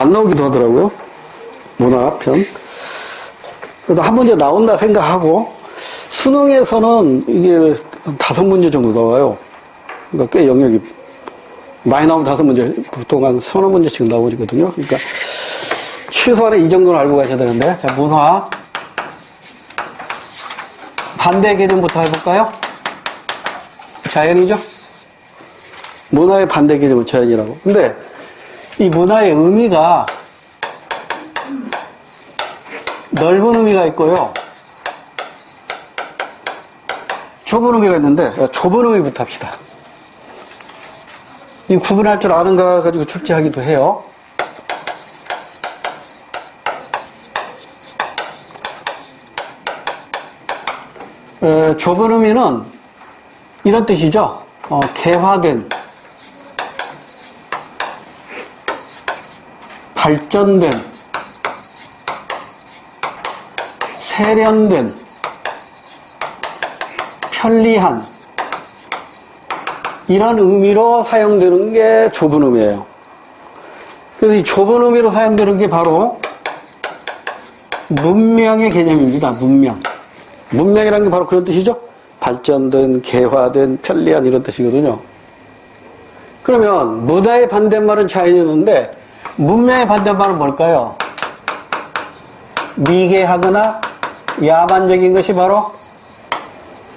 안 나오기도 하더라고요. 문화편. 그래도 한 문제 나온다 생각하고, 수능에서는 이게 5문제 정도 나와요. 그러니까 꽤 영역이 많이 나오면 5문제, 보통 한 3-4문제씩 나오거든요. 그러니까 최소한의 이 정도는 알고 가셔야 되는데. 자, 문화. 반대 개념부터 해볼까요? 자연이죠? 문화의 반대 개념은 자연이라고. 근데 이 문화의 의미가 넓은 의미가 있고요. 좁은 의미가 있는데, 좁은 의미부터 합시다. 이 구분할 줄 아는가 가지고 출제하기도 해요. 좁은 의미는 이런 뜻이죠. 개화된, 발전된, 세련된, 편리한, 이런 의미로 사용되는 게 좁은 의미예요. 그래서 이 좁은 의미로 사용되는 게 바로 문명의 개념입니다. 문명. 문명이라는 게 바로 그런 뜻이죠. 발전된, 개화된, 편리한 이런 뜻이거든요. 그러면 문화의 반대말은 자연이었는데 문명의 반대말은 뭘까요? 미개하거나 야만적인 것이 바로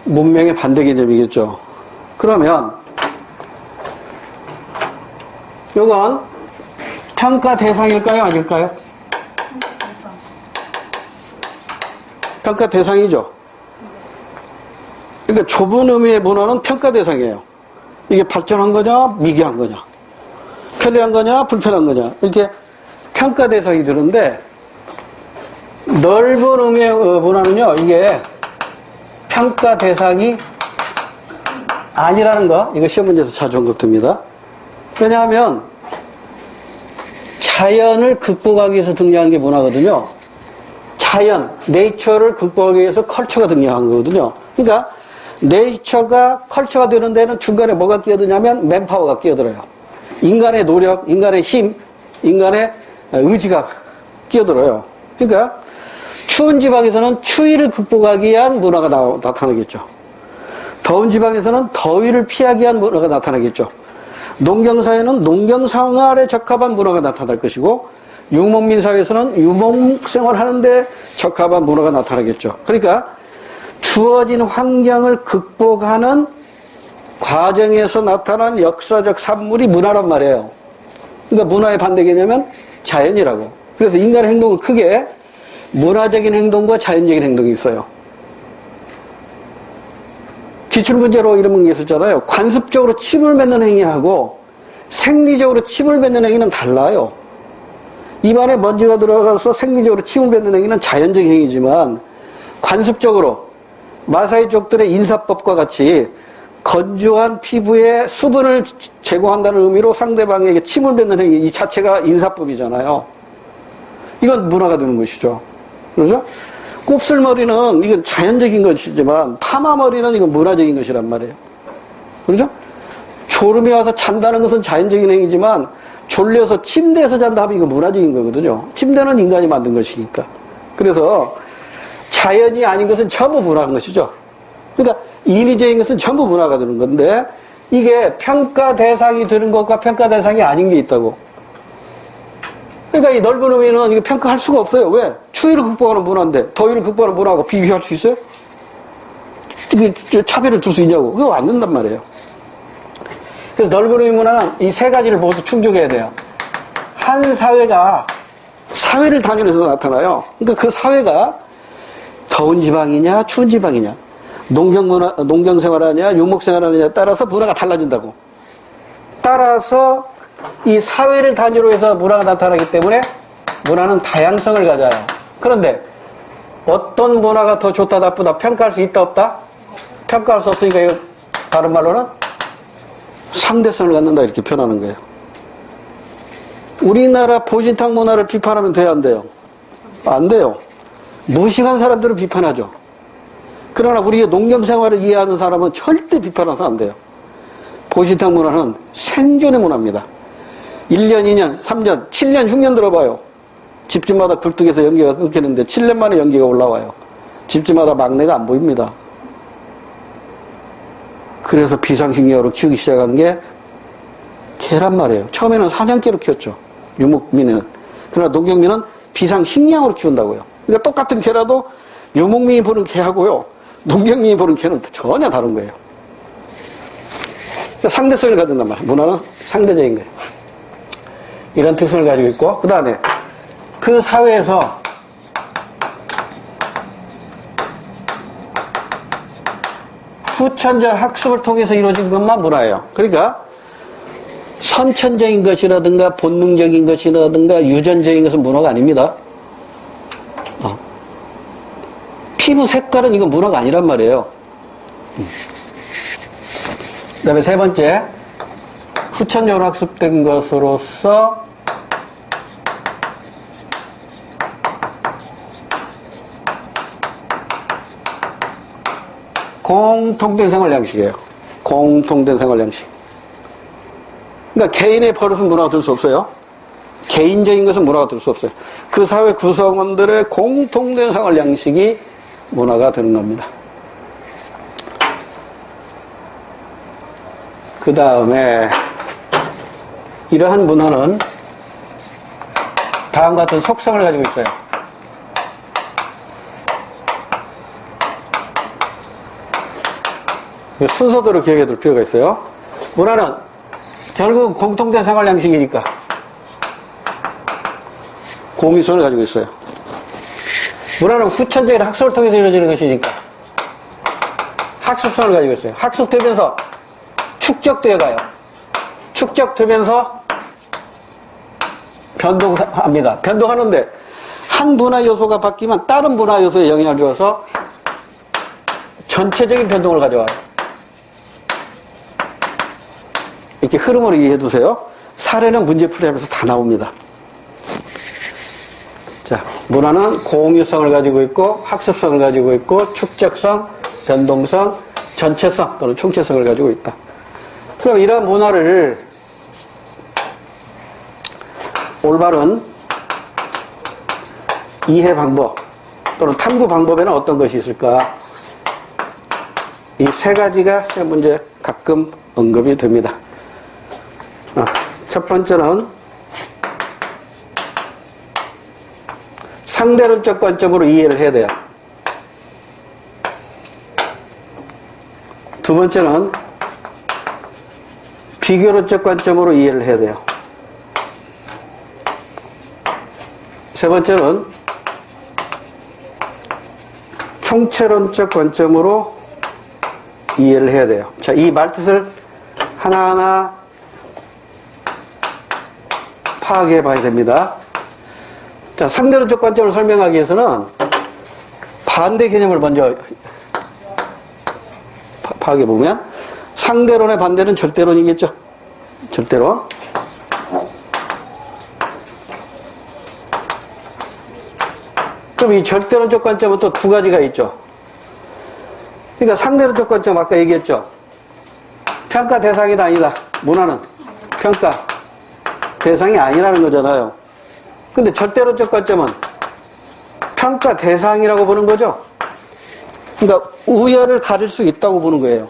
문명의 반대 개념이겠죠. 그러면 이건 평가 대상일까요? 아닐까요? 평가 대상이죠. 그러니까 좁은 의미의 문화는 평가 대상이에요. 이게 발전한 거냐, 미개한 거냐, 편리한 거냐, 불편한 거냐, 이렇게 평가 대상이 되는데, 넓은 의미의 문화는요, 이게 평가 대상이 아니라는 거, 이거 시험 문제에서 자주 언급됩니다. 왜냐하면 자연을 극복하기 위해서 등장한 게 문화거든요. 자연, 네이처를 극복하기 위해서 컬처가 등장한 거거든요. 그러니까 네이처가 컬처가 되는 데는 중간에 뭐가 끼어드냐면 맨파워가 끼어들어요. 인간의 노력, 인간의 힘, 인간의 의지가 끼어들어요. 그러니까 추운 지방에서는 추위를 극복하기 위한 문화가 나타나겠죠. 더운 지방에서는 더위를 피하기 위한 문화가 나타나겠죠. 농경사회는 농경생활에 적합한 문화가 나타날 것이고, 유목민 사회에서는 유목생활 하는데 적합한 문화가 나타나겠죠. 그러니까 주어진 환경을 극복하는 과정에서 나타난 역사적 산물이 문화란 말이에요. 그러니까 문화의 반대 개념은 자연이라고. 그래서 인간의 행동은 크게 문화적인 행동과 자연적인 행동이 있어요. 기출문제로 이런 게 있었잖아요. 관습적으로 침을 뱉는 행위하고 생리적으로 침을 뱉는 행위는 달라요. 입안에 먼지가 들어가서 생리적으로 침을 뱉는 행위는 자연적인 행위지만, 관습적으로 마사이족들의 인사법과 같이 건조한 피부에 수분을 제공한다는 의미로 상대방에게 침을 뱉는 행위, 이 자체가 인사법이잖아요. 이건 문화가 되는 것이죠. 그렇죠? 곱슬머리는 이건 자연적인 것이지만 파마머리는 이건 문화적인 것이란 말이에요. 그렇죠? 졸음이 와서 잔다는 것은 자연적인 행위지만 졸려서 침대에서 잔다 하면 이건 문화적인 거거든요. 침대는 인간이 만든 것이니까. 그래서 자연이 아닌 것은 전부 문화인 것이죠. 그러니까 인위적인 것은 전부 문화가 되는 건데, 이게 평가 대상이 되는 것과 평가 대상이 아닌 게 있다고. 그러니까 이 넓은 의미는 이거 평가할 수가 없어요. 왜? 추위를 극복하는 문화인데 더위를 극복하는 문화하고 비교할 수 있어요? 이게 차별을 둘 수 있냐고. 그거 안 된단 말이에요. 그래서 넓은 의미 문화는 이 세 가지를 모두 충족해야 돼요. 한 사회가 사회를 단위로해서 나타나요. 그러니까 그 사회가 더운 지방이냐 추운 지방이냐, 농경생활하냐 유목생활하느냐에 따라서 문화가 달라진다고. 따라서 이 사회를 단위로 해서 문화가 나타나기 때문에 문화는 다양성을 가져요. 그런데 어떤 문화가 더 좋다 나쁘다 평가할 수 있다 없다? 평가할 수 없으니까 이거 다른 말로는 상대성을 갖는다 이렇게 표현하는 거예요. 우리나라 보신탕 문화를 비판하면 돼요, 안 돼요? 안 돼요. 무식한 사람들은 비판하죠. 그러나 우리의 농경생활을 이해하는 사람은 절대 비판해서 안 돼요. 보신탕 문화는 생존의 문화입니다. 1년, 2년, 3년, 7년, 6년 들어봐요. 집집마다 굴뚝에서 연기가 끊기는데 7년 만에 연기가 올라와요. 집집마다 막내가 안 보입니다. 그래서 비상식량으로 키우기 시작한 게 개란 말이에요. 처음에는 사냥개로 키웠죠. 유목민은. 그러나 농경민은 비상식량으로 키운다고요. 그러니까 똑같은 개라도 유목민이 보는 개하고요. 농경민이 보는 개는 전혀 다른 거예요. 그러니까 상대성을 가진단 말이에요. 문화는 상대적인 거예요. 이런 특성을 가지고 있고, 그 다음에 그 사회에서 후천적 학습을 통해서 이루어진 것만 문화예요. 그러니까 선천적인 것이라든가 본능적인 것이라든가 유전적인 것은 문화가 아닙니다. 피부 색깔은 이건 문화가 아니란 말이에요. 그 다음에 세 번째, 후천적으로 학습된 것으로서 공통된 생활 양식이에요. 공통된 생활 양식. 그러니까 개인의 버릇은 문화가 될 수 없어요. 개인적인 것은 문화가 될 수 없어요. 그 사회 구성원들의 공통된 생활 양식이 문화가 되는 겁니다. 그 다음에 이러한 문화는 다음과 같은 속성을 가지고 있어요. 순서대로 기억해 둘 필요가 있어요. 문화는 결국 공통된 생활 양식이니까 공유성을 가지고 있어요. 문화는 후천적인 학습을 통해서 이루어지는 것이니까 학습성을 가지고 있어요. 학습되면서 축적되어 가요. 축적되면서 변동합니다. 변동하는데 한 문화 요소가 바뀌면 다른 문화 요소에 영향을 줘서 전체적인 변동을 가져와요. 이렇게 흐름을 이해해 두세요. 사례는 문제 풀이하면서 다 나옵니다. 자, 문화는 공유성을 가지고 있고 학습성을 가지고 있고 축적성, 변동성, 전체성 또는 총체성을 가지고 있다. 그럼 이러한 문화를 올바른 이해 방법 또는 탐구 방법에는 어떤 것이 있을까? 이 세 가지가 시험 문제 가끔 언급이 됩니다. 첫 번째는 상대론적 관점으로 이해를 해야 돼요. 두 번째는 비교론적 관점으로 이해를 해야 돼요. 세 번째는 총체론적 관점으로 이해를 해야 돼요. 자, 이 말뜻을 하나하나 파악해 봐야 됩니다. 자, 상대론적 관점을 설명하기 위해서는 반대 개념을 먼저 파악해 보면 상대론의 반대는 절대론이겠죠. 절대론. 그럼 이 절대론적 관점은 또 두 가지가 있죠. 그러니까 상대론적 관점 아까 얘기했죠. 평가 대상이다 아니다. 문화는 평가 대상이 아니라는 거잖아요. 근데 절대론적 관점은 평가 대상이라고 보는 거죠. 그러니까 우열을 가릴 수 있다고 보는 거예요.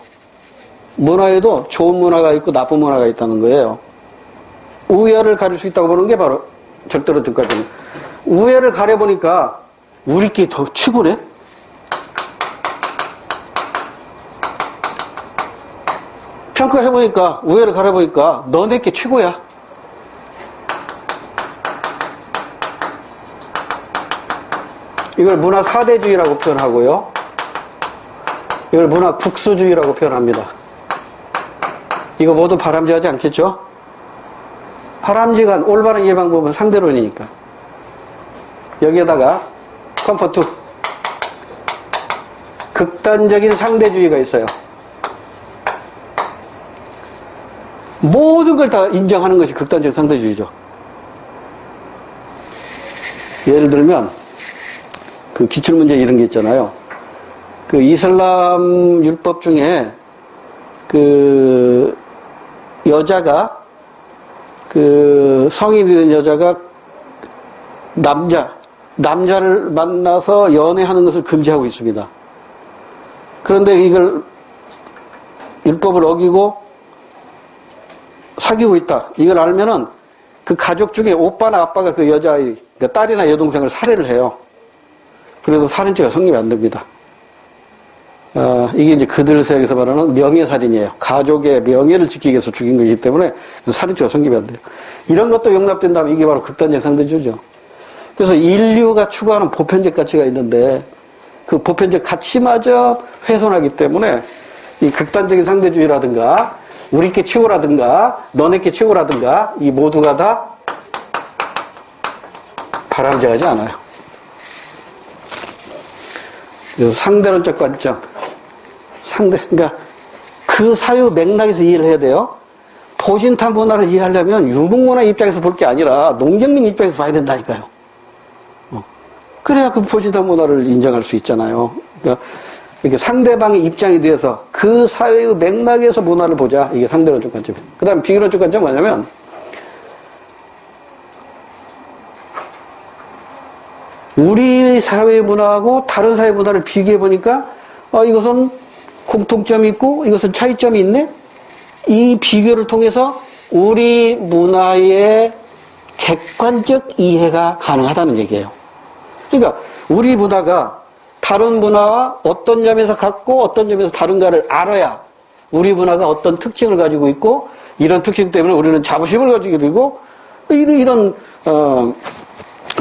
문화에도 좋은 문화가 있고 나쁜 문화가 있다는 거예요. 우열을 가릴 수 있다고 보는 게 바로 절대론적 관점. 우열을 가려보니까 우리끼리 더 치고네? 평가해보니까, 우열을 가려보니까 너네께 최고야. 이걸 문화 사대주의라고 표현하고요. 이걸 문화 국수주의라고 표현합니다. 이거 모두 바람직하지 않겠죠? 바람직한 올바른 이해 방법은 상대론이니까. 여기에다가 컴포트 극단적인 상대주의가 있어요. 모든 걸 다 인정하는 것이 극단적 상대주의죠. 예를 들면 그 기출문제 이런 게 있잖아요. 그 이슬람 율법 중에 그 여자가 그 성인이 된 여자가 남자를 만나서 연애하는 것을 금지하고 있습니다. 그런데 이걸 율법을 어기고 사귀고 있다. 이걸 알면은 그 가족 중에 오빠나 아빠가 그 여자아이, 그러니까 딸이나 여동생을 살해를 해요. 그래도 살인죄가 성립이 안 됩니다. 이게 이제 그들 세상에서 말하는 명예살인이에요. 가족의 명예를 지키기 위해서 죽인 거기 때문에 살인죄가 성립이 안 돼요. 이런 것도 용납된다면 이게 바로 극단적 상대주의죠. 그래서 인류가 추구하는 보편적 가치가 있는데 그 보편적 가치마저 훼손하기 때문에 이 극단적인 상대주의라든가 우리께 최고라든가 너네께 최고라든가 이 모두가 다 바람직하지 않아요. 그래서 상대론적 관점, 그러니까 그 사유 맥락에서 이해를 해야 돼요. 보신탕 문화를 이해하려면 유목문화 입장에서 볼 게 아니라 농경민 입장에서 봐야 된다니까요. 그래야 그 보신탕 문화를 인정할 수 있잖아요. 그러니까 이렇게 상대방의 입장에 대해서 그 사회의 맥락에서 문화를 보자. 이게 상대론적 관점이에요. 그 다음에 비교론적 관점은 뭐냐면 우리 사회 문화하고 다른 사회 문화를 비교해 보니까 이것은 공통점이 있고 이것은 차이점이 있네. 이 비교를 통해서 우리 문화의 객관적 이해가 가능하다는 얘기예요. 그러니까 우리 문화가 다른 문화와 어떤 점에서 같고 어떤 점에서 다른가를 알아야 우리 문화가 어떤 특징을 가지고 있고 이런 특징 때문에 우리는 자부심을 가지게 되고 이런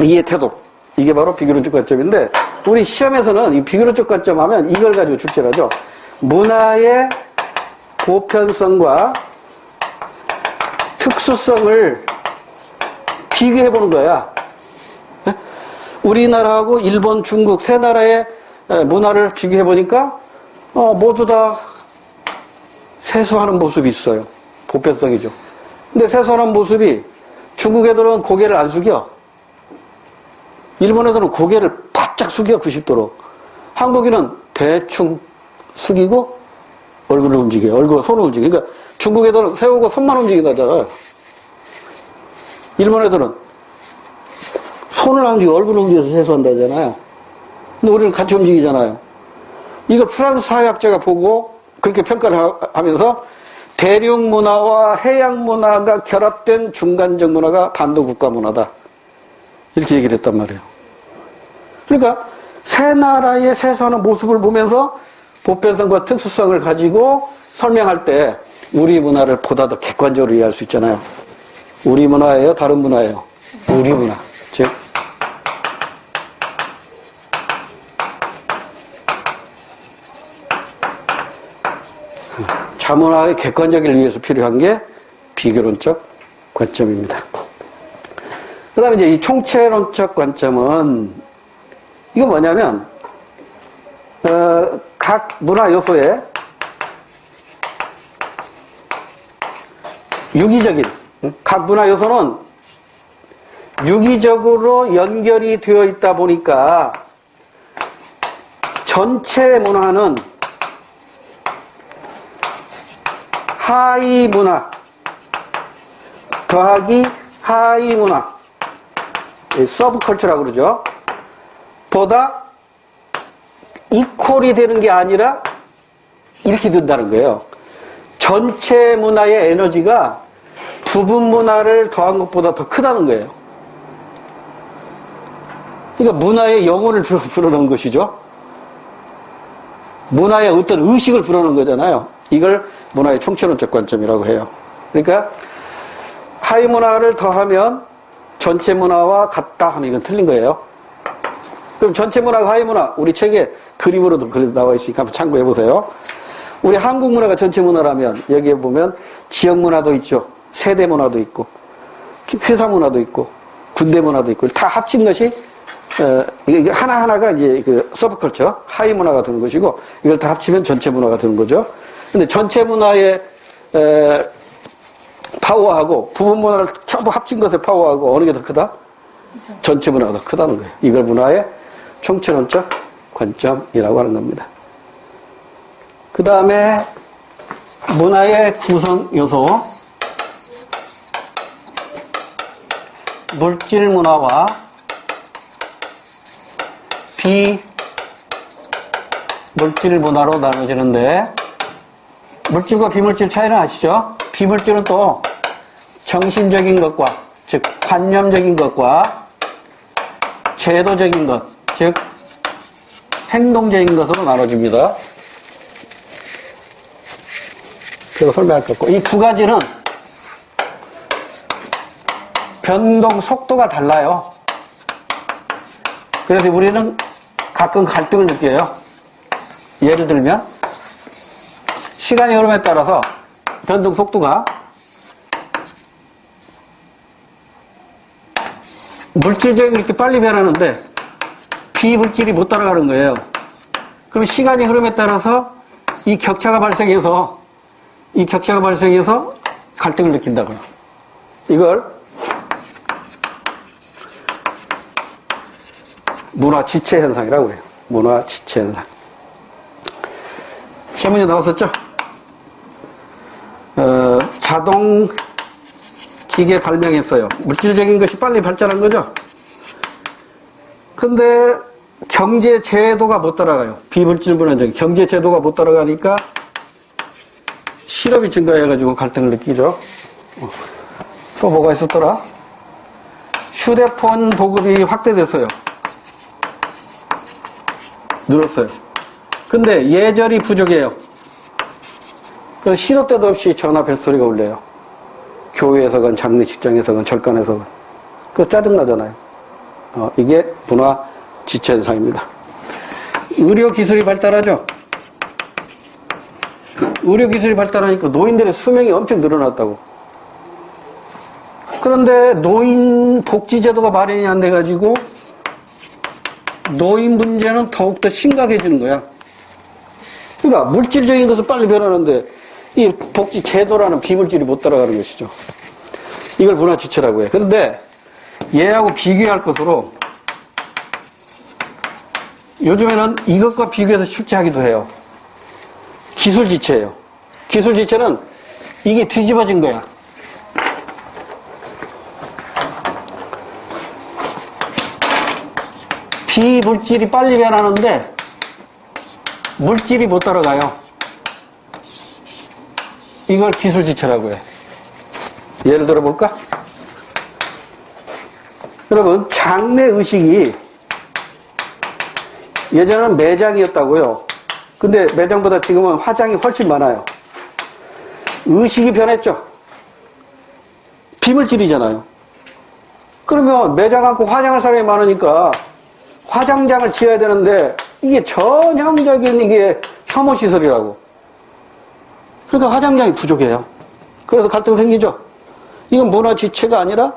이해 태도, 이게 바로 비교론적 관점인데 우리 시험에서는 이 비교론적 관점 하면 이걸 가지고 출제를 하죠. 문화의 보편성과 특수성을 비교해보는 거야. 우리나라하고 일본, 중국 세 나라의 문화를 비교해보니까 모두 다 세수하는 모습이 있어요. 보편성이죠. 근데 세수하는 모습이 중국 애들은 고개를 안 숙여. 일본 애들은 고개를 바짝 숙여 90도로. 한국인은 대충 숙이고 얼굴을 움직여요. 얼굴과 손을 움직여요. 그러니까 중국 애들은 세우고 손만 움직인다잖아요. 일본 애들은 손을 안 움직이고 얼굴을 움직여서 세수한다잖아요. 근데 우리는 같이 움직이잖아요. 이걸 프랑스 사회학자가 보고 그렇게 평가를 하면서 대륙 문화와 해양 문화가 결합된 중간적 문화가 반도 국가 문화다. 이렇게 얘기를 했단 말이에요. 그러니까 세 나라의 세수하는 모습을 보면서 보편성과 특수성을 가지고 설명할 때 우리 문화를 보다 더 객관적으로 이해할 수 있잖아요. 우리 문화예요? 다른 문화예요? 우리 문화. 즉 자문화의 객관적을 위해서 필요한 게 비교론적 관점입니다. 그 다음에 이제 이 총체론적 관점은 이거 뭐냐면 각 문화 요소에 유기적인 각 문화 요소는 유기적으로 연결이 되어 있다 보니까 전체 문화는 하위 문화 더하기 하위 문화 서브컬처라고 그러죠. 보다 이퀄이 되는 게 아니라 이렇게 된다는 거예요. 전체 문화의 에너지가 부분 문화를 더한 것보다 더 크다는 거예요. 그러니까 문화의 영혼을 불어넣은 것이죠. 문화의 어떤 의식을 불어넣은 거잖아요. 이걸 문화의 총체론적 관점이라고 해요. 그러니까 하위 문화를 더하면 전체 문화와 같다 하면 이건 틀린 거예요. 그럼 전체 문화가 하위 문화, 우리 책에 그림으로도 나와 있으니까 한번 참고해 보세요. 우리 한국 문화가 전체 문화라면 여기에 보면 지역 문화도 있죠. 세대 문화도 있고 회사 문화도 있고 군대 문화도 있고 다 합친 것이 이게 하나하나가 이제 그 서브컬처, 하위 문화가 되는 것이고 이걸 다 합치면 전체 문화가 되는 거죠. 근데 전체 문화의 파워하고 부분 문화를 전부 합친 것의 파워하고 어느 게 더 크다? 전체 문화가 더 크다는 거예요. 이걸 문화의 총체론적 관점이라고 하는 겁니다. 그 다음에 문화의 구성 요소. 물질 문화와 비물질 문화로 나눠지는데, 물질과 비물질 차이는 아시죠? 비물질은 또 정신적인 것과, 즉 관념적인 것과 제도적인 것, 즉 행동적인 것으로 나눠집니다. 그래서 설명할 것 같고, 이 두 가지는 변동 속도가 달라요. 그래서 우리는 가끔 갈등을 느껴요. 예를 들면 시간의 흐름에 따라서 변동 속도가 물질적인 이렇게 빨리 변하는데 비물질이 못 따라가는 거예요. 그럼 시간의 흐름에 따라서 이 격차가 발생해서 갈등을 느낀다고요. 이걸 문화 지체 현상이라고 해요. 문화 지체 현상. 시험 문제 나왔었죠? 자동 기계 발명했어요. 물질적인 것이 빨리 발전한 거죠? 근데 경제 제도가 못 따라가요. 비물질 문화적인 경제 제도가 못 따라가니까 실업이 증가해가지고 갈등을 느끼죠. 또 뭐가 있었더라? 휴대폰 보급이 확대됐어요. 늘었어요. 근데 예절이 부족해요. 그래서 시도 때도 없이 전화 벨소리가 울려요. 교회에서건 장례식장에서건 절간에서건. 그거 짜증나잖아요. 이게 문화 지체 현상입니다. 의료기술이 발달하죠. 의료기술이 발달하니까 노인들의 수명이 엄청 늘어났다고. 그런데 노인 복지제도가 마련이 안 돼가지고 노인 문제는 더욱더 심각해지는 거야. 그러니까 물질적인 것은 빨리 변하는데 이 복지 제도라는 비물질이 못 따라가는 것이죠. 이걸 문화 지체라고 해. 그런데 얘하고 비교할 것으로 요즘에는 이것과 비교해서 출제하기도 해요. 기술 지체예요. 기술 지체는 이게 뒤집어진 거야. 비물질이 빨리 변하는데 물질이 못 따라가요. 이걸 기술 지체라고 해. 예를 들어 볼까? 여러분, 장례의식이 예전에는 매장이었다고요. 근데 매장보다 지금은 화장이 훨씬 많아요. 의식이 변했죠. 비물질이잖아요. 그러면 매장 않고 화장할 사람이 많으니까 화장장을 지어야 되는데 이게 전형적인 이게 혐오시설이라고. 그러니까 화장장이 부족해요. 그래서 갈등 생기죠. 이건 문화 지체가 아니라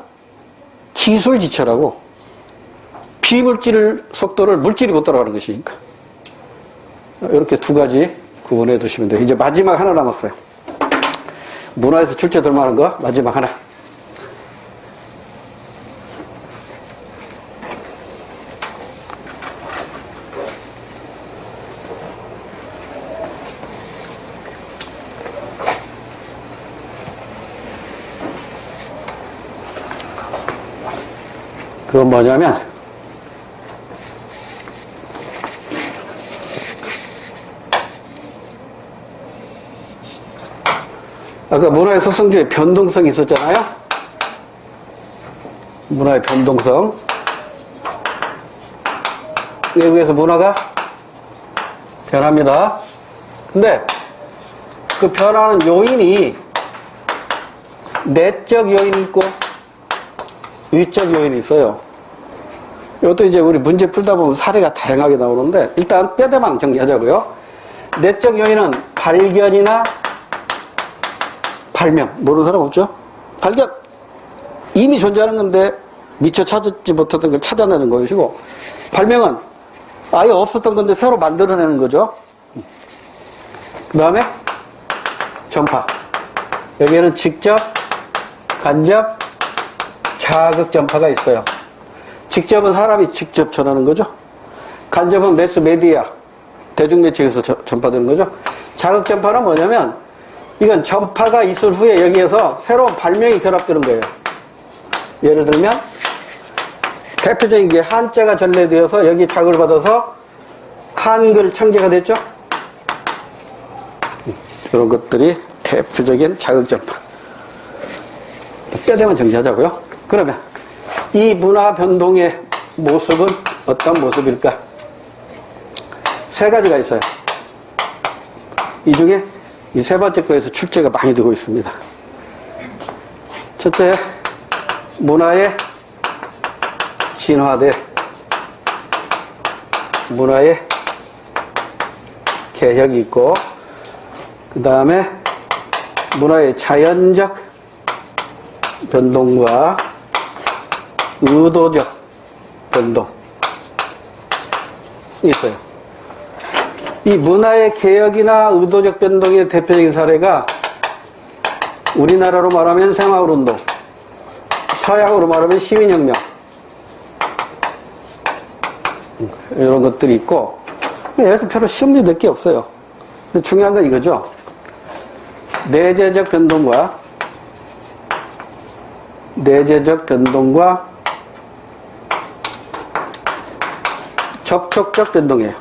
기술 지체라고. 비물질 속도를 물질이 못 따라가는 것이니까. 이렇게 두 가지 구분해 두시면 돼요. 이제 마지막 하나 남았어요. 문화에서 출제될 만한 거 마지막 하나. 그건 뭐냐면 아까 문화의 속성주에 변동성이 있었잖아요. 문화의 변동성. 이에 의해서 문화가 변합니다. 근데 그 변하는 요인이 내적 요인이 있고 위적 요인이 있어요. 이것도 이제 우리 문제 풀다 보면 사례가 다양하게 나오는데 일단 뼈대만 정리하자고요. 내적 요인은 발견이나 발명. 모르는 사람 없죠? 발견. 이미 존재하는 건데 미처 찾지 못했던 걸 찾아내는 것이고, 발명은 아예 없었던 건데 새로 만들어내는 거죠. 그 다음에 전파. 여기에는 직접, 간접, 자극 전파가 있어요. 직접은 사람이 직접 전하는 거죠. 간접은 매스 메디아, 대중매체에서 전파되는 거죠. 자극 전파는 뭐냐면 이건 전파가 있을 후에 여기에서 새로운 발명이 결합되는 거예요. 예를 들면 대표적인 게 한자가 전래되어서 여기 자극을 받아서 한글 창제가 됐죠. 이런 것들이 대표적인 자극전파. 뼈대만 정리하자고요. 그러면 이 문화 변동의 모습은 어떤 모습일까? 세 가지가 있어요. 이 중에 이 세 번째 거에서 출제가 많이 되고 있습니다. 첫째, 문화의 진화대, 문화의 개혁이 있고, 그 다음에 문화의 자연적 변동과 의도적 변동이 있어요. 이 문화의 개혁이나 의도적 변동의 대표적인 사례가 우리나라로 말하면 새마을운동, 서양으로 말하면 시민혁명, 이런 것들이 있고, 여기서 별로 시험 문제 낼 게 없어요. 근데 중요한 건 이거죠. 내재적 변동과 접촉적 변동이에요.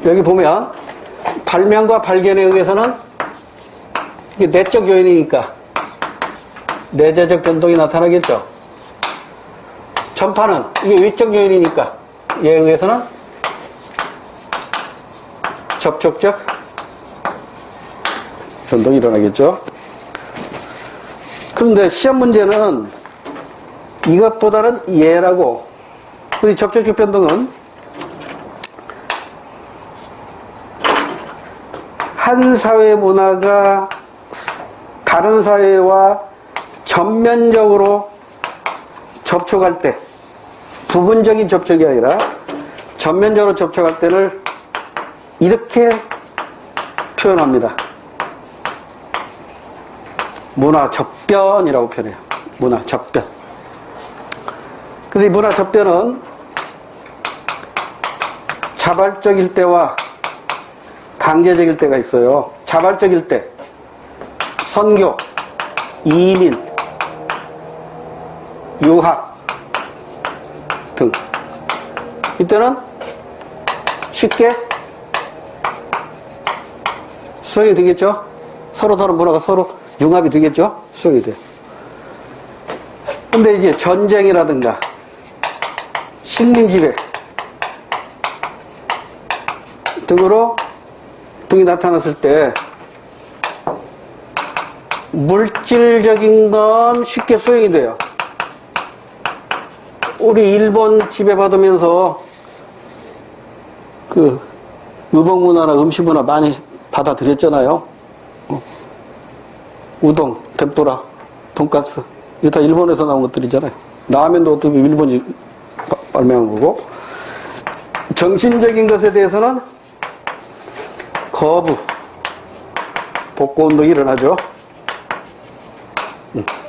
여기 보면 발명과 발견에 의해서는 이게 내적 요인이니까 내재적 변동이 나타나겠죠. 전파는 이게 외적 요인이니까 이에 의해서는 접촉적 변동이 일어나겠죠. 그런데 시험 문제는 이것보다는 예라고, 이 접촉적 변동은 한 사회 문화가 다른 사회와 전면적으로 접촉할 때, 부분적인 접촉이 아니라 전면적으로 접촉할 때를 이렇게 표현합니다. 문화 접변이라고 표현해요. 문화 접변. 그래서 이 문화 접변은 자발적일 때와 강제적일 때가 있어요. 자발적일 때 선교, 이민, 유학 등, 이때는 쉽게 수용이 되겠죠. 서로 문화가 서로 융합이 되겠죠. 수용이 돼요. 근데 이제 전쟁이라든가 식민지배 등이 나타났을 때 물질적인 건 쉽게 수용이 돼요. 우리 일본 지배받으면서 그 의복문화나 음식문화 많이 받아들였잖아요. 우동, 덴뿌라, 돈가스, 이거 다 일본에서 나온 것들이잖아요. 라면도 어떻게 일본이 발명한 거고, 정신적인 것에 대해서는 거부, 복고운동이 일어나죠.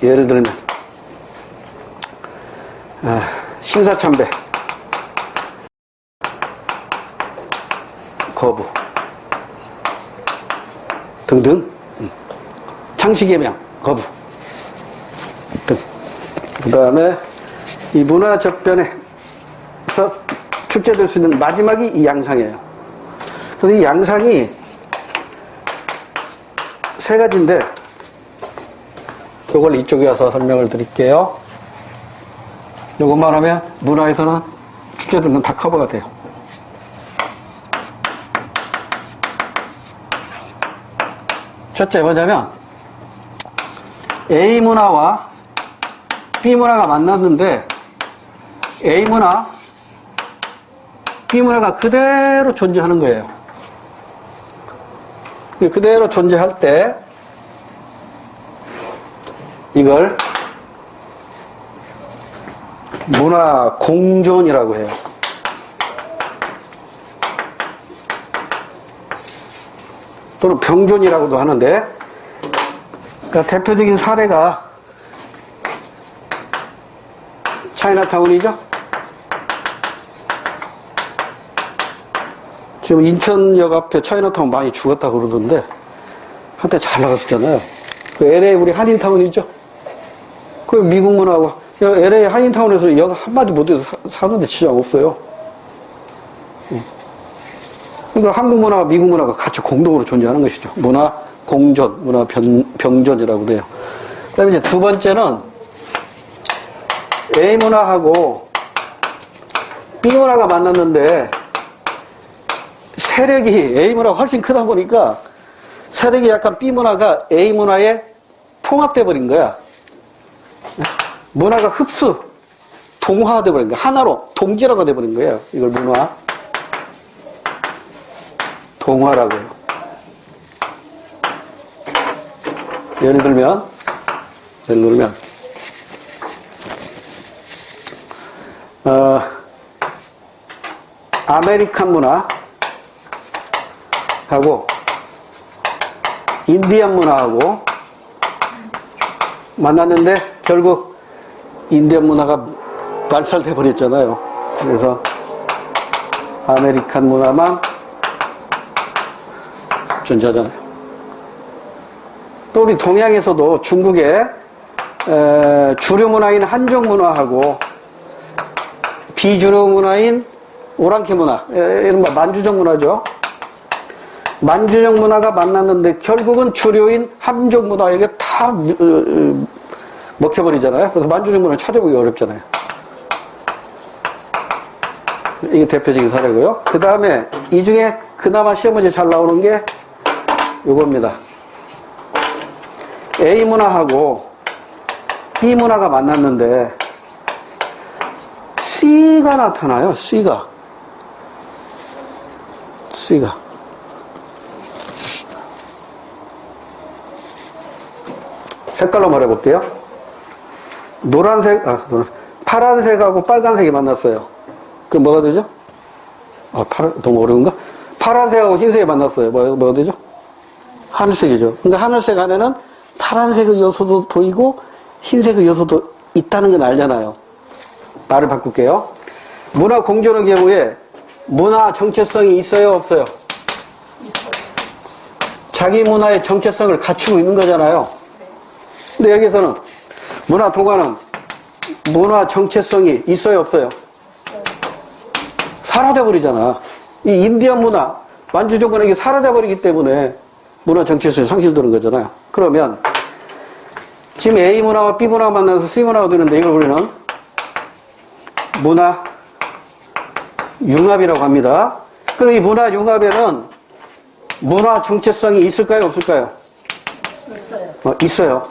예를 들면 신사참배, 거부 등등, 창씨개명, 거부 등. 그 다음에 이 문화 접변에서 출제될 수 있는 마지막이 이 양상이에요. 그래서 이 양상이 세 가지인데, 이걸 이쪽에 와서 설명을 드릴게요. 이것만 하면 문화에서는 출제된 건 다 커버가 돼요. 첫째 뭐냐면, A 문화와 B 문화가 만났는데 A 문화, B 문화가 그대로 존재하는 거예요. 그대로 존재할 때 이걸 문화 공존이라고 해요. 또는 병존이라고도 하는데, 그러니까 대표적인 사례가 차이나타운이죠. 지금 인천역 앞에 차이나타운 많이 죽었다고 그러던데 한때 잘 나갔었잖아요. 그 LA 우리 한인타운이죠. 그 미국 문화하고, LA 한인타운에서 영 한마디 못해서 사는데 지장 없어요. 그러니까 한국 문화와 미국 문화가 같이 공동으로 존재하는 것이죠. 문화 공존, 문화 병존이라고 돼요. 그 다음에 이제 두 번째는 A 문화하고 B 문화가 만났는데 세력이 A 문화가 훨씬 크다 보니까 세력이 약간 B 문화가 A 문화에 통합돼 버린 거야. 문화가 흡수, 동화돼 버린 거야. 하나로 동질화가 돼 버린 거예요. 이걸 문화 동화라고 해요. 예를 들면 아메리칸 문화하고 인디안 문화하고 만났는데 결국 인디안 문화가 발살돼 버렸잖아요. 그래서 아메리칸 문화만 존재하잖아요. 또 우리 동양에서도 중국의 주류 문화인 한족 문화하고 비주류 문화인 오랑캐 문화, 이른바 만주족 문화죠. 만주족 문화가 만났는데 결국은 주류인 함족 문화에게 다 먹혀버리잖아요. 그래서 만주족 문화를 찾아보기 어렵잖아요. 이게 대표적인 사례고요. 그 다음에 이 중에 그나마 시험 문제 잘 나오는 게 요겁니다. A 문화하고 B 문화가 만났는데 C가 나타나요. C가 색깔로 말해볼게요. 파란색하고 빨간색이 만났어요. 그럼 뭐가 되죠? 너무 어려운가? 파란색하고 흰색이 만났어요. 뭐가 되죠? 하늘색이죠. 근데 하늘색 안에는 파란색의 요소도 보이고 흰색의 요소도 있다는 건 알잖아요. 말을 바꿀게요. 문화 공존의 경우에 문화 정체성이 있어요, 없어요? 있어요. 자기 문화의 정체성을 갖추고 있는 거잖아요. 근데 여기서는 문화 동화는 문화 정체성이 있어요, 없어요? 사라져버리잖아. 이 인디언 문화, 만주족 문화가 사라져버리기 때문에 문화 정체성이 상실되는 거잖아요. 그러면 지금 A 문화와 B 문화가 만나서 C 문화가 되는데 이걸 우리는 문화 융합이라고 합니다. 그럼 이 문화 융합에는 문화 정체성이 있을까요, 없을까요? 있어요. 있어요.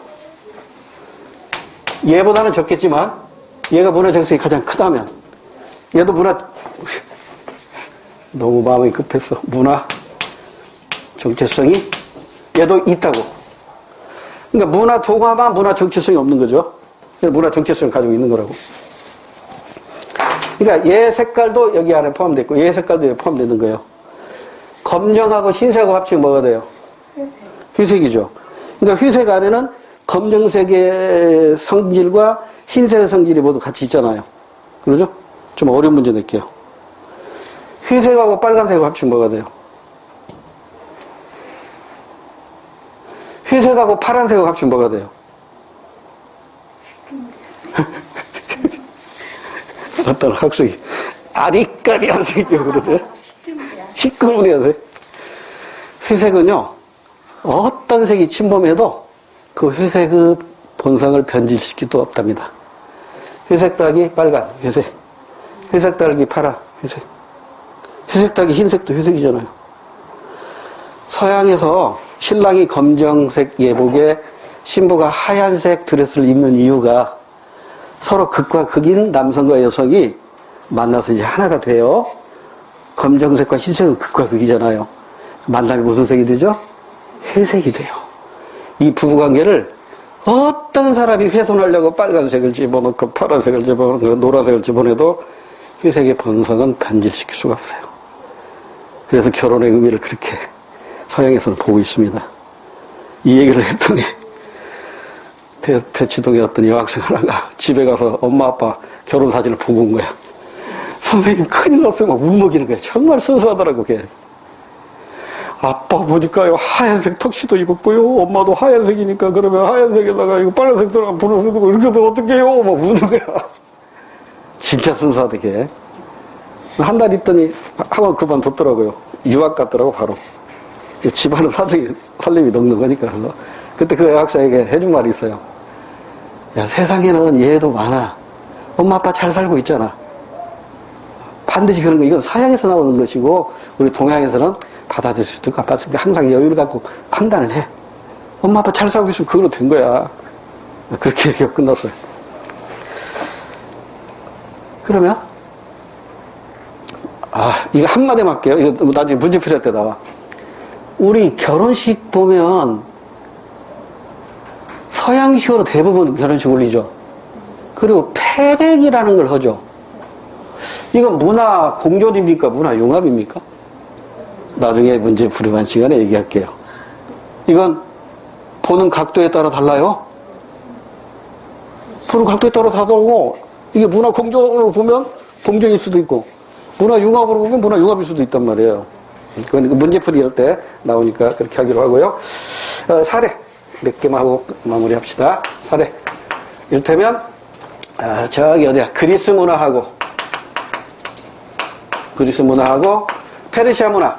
얘보다는 적겠지만 얘가 문화 정체성이 가장 크다면 얘도 너무 마음이 급했어. 문화 정체성이 얘도 있다고. 그러니까 문화 동화만 문화 정체성이 없는 거죠. 문화 정체성을 가지고 있는 거라고. 그러니까 얘 색깔도 여기 안에 포함되어 얘 색깔도 여기 포함되는 거예요. 검정하고 흰색하고 합치면 뭐가 돼요? 회색. 회색이죠. 그러니까 회색 안에는 검정색의 성질과 흰색의 성질이 모두 같이 있잖아요. 그러죠? 좀 어려운 문제 낼게요. 회색하고 빨간색하고 합치면 뭐가 돼요? 회색하고 파란색하고 합치면 뭐가 돼요? 어떤 학생이 아리까리한 색이요 그러대. 시꺼먼해야 돼. 회색은요 어떤 색이 침범해도 그 회색의 본성을 변질시킬 수 없답니다. 회색 더하기 빨간 회색, 회색 더하기 파란 회색, 회색 더하기 흰색도 회색이잖아요. 서양에서 신랑이 검정색 예복에 신부가 하얀색 드레스를 입는 이유가 서로 극과 극인 남성과 여성이 만나서 이제 하나가 돼요. 검정색과 흰색은 극과 극이잖아요. 만나면 무슨 색이 되죠? 회색이 돼요. 이 부부관계를 어떤 사람이 훼손하려고 빨간색을 집어넣고 파란색을 집어넣고 노란색을 집어넣어도 회색의 본성은 변질시킬 수가 없어요. 그래서 결혼의 의미를 그렇게 서양에서는 보고 있습니다. 이 얘기를 했더니 대치동에 어떤 여학생 하나가 집에 가서 엄마 아빠 결혼 사진을 보고 온 거야. 선생님 큰일 났어요. 막 울먹이는 거야. 정말 순수하더라고 걔. 아빠 보니까요, 하얀색 턱시도 입었고요, 엄마도 하얀색이니까 그러면 하얀색에다가 이거 빨간색 들어가면 분홍색 들어가고 이렇게 하면 어떡해요? 막 우는 거야. 진짜 순수하게. 한 달 있더니 학원 그만뒀더라고요. 유학 갔더라고, 바로. 집안은 사정이, 살림이 넉넉 하니까. 그래서 그때 그 의학사에게 해준 말이 있어요. 야, 세상에는 얘도 많아. 엄마, 아빠 잘 살고 있잖아. 반드시 그런 거, 이건 서양에서 나오는 것이고, 우리 동양에서는 받아들일 수도 있고, 아빠가 항상 여유를 갖고 판단을 해. 엄마, 아빠 잘 살고 있으면 그걸로 된 거야. 그렇게 얘기가 끝났어요. 그러면, 이거 한마디만 할게요. 이거 나중에 문제 풀이할 때 나와. 우리 결혼식 보면, 서양식으로 대부분 결혼식 올리죠. 그리고 패백이라는 걸 하죠. 이건 문화 공존입니까? 문화 융합입니까? 나중에 문제 풀이한 시간에 얘기할게요. 이건 보는 각도에 따라 달라요. 보는 각도에 따라 다르고, 이게 문화 공존으로 보면 공존일 수도 있고, 문화 융합으로 보면 문화 융합일 수도 있단 말이에요. 그건 문제 풀이할 때 나오니까 그렇게 하기로 하고요. 사례 몇 개만 하고 마무리합시다. 사례. 이를테면 저기 어디야, 그리스 문화하고 페르시아 문화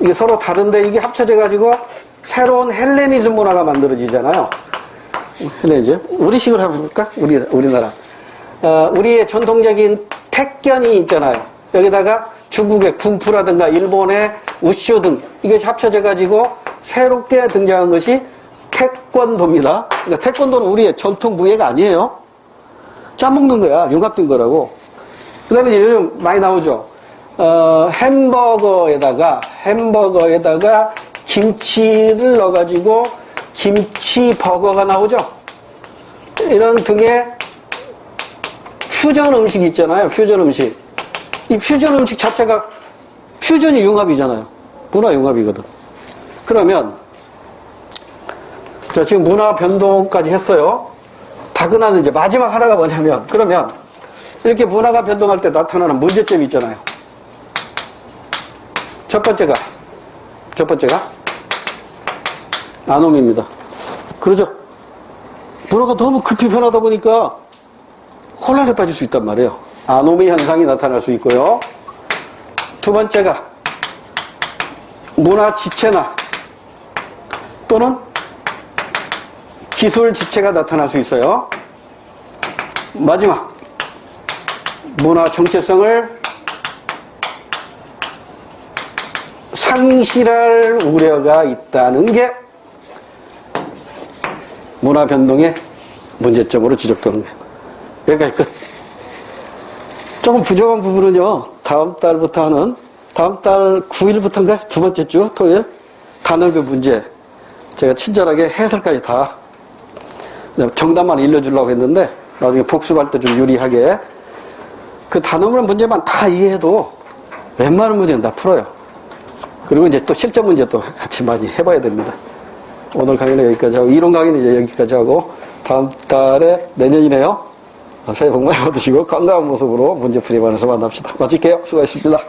이게 서로 다른데 이게 합쳐져 가지고 새로운 헬레니즘 문화가 만들어지잖아요. 헬레니즘. 우리식으로 해볼까? 우리나라. 우리의 전통적인 택견이 있잖아요. 여기다가 중국의 군푸라든가 일본의 우쇼 등 이것이 합쳐져 가지고 새롭게 등장한 것이 태권도입니다. 그러니까 태권도는 우리의 전통 무예가 아니에요. 짜먹는 거야. 융합된 거라고. 그 다음에 요즘 많이 나오죠. 햄버거에다가 김치를 넣어가지고 김치버거가 나오죠. 이런 등의 퓨전 음식 있잖아요. 퓨전 음식. 이 퓨전 음식 자체가 퓨전이 융합이잖아요. 문화 융합이거든. 그러면 자, 지금 문화 변동까지 했어요. 다 끝나는 이제 마지막 하나가 뭐냐면, 그러면 이렇게 문화가 변동할 때 나타나는 문제점이 있잖아요. 첫 번째가 아놈입니다. 그러죠? 문화가 너무 급히 변하다 보니까 혼란에 빠질 수 있단 말이에요. 아노미 현상이 나타날 수 있고요. 두 번째가 문화 지체나 또는 기술 지체가 나타날 수 있어요. 마지막, 문화 정체성을 상실할 우려가 있다는 게 문화 변동의 문제점으로 지적되는 거예요. 여기까지 끝. 조금 부족한 부분은요, 다음 달 9일부터인가? 두 번째 주, 토요일, 단어별 문제. 제가 친절하게 해설까지 다 정답만 일러주려고 했는데, 나중에 복습할 때 좀 유리하게. 그 단어별 문제만 다 이해해도 웬만한 문제는 다 풀어요. 그리고 이제 또 실전 문제 또 같이 많이 해봐야 됩니다. 오늘 강의는 여기까지 하고, 이론 강의는 이제 여기까지 하고, 다음 달에 내년이네요. 새해 복 많이 받으시고 건강한 모습으로 문제풀이반에서 만납시다. 마칠게요. 수고하셨습니다.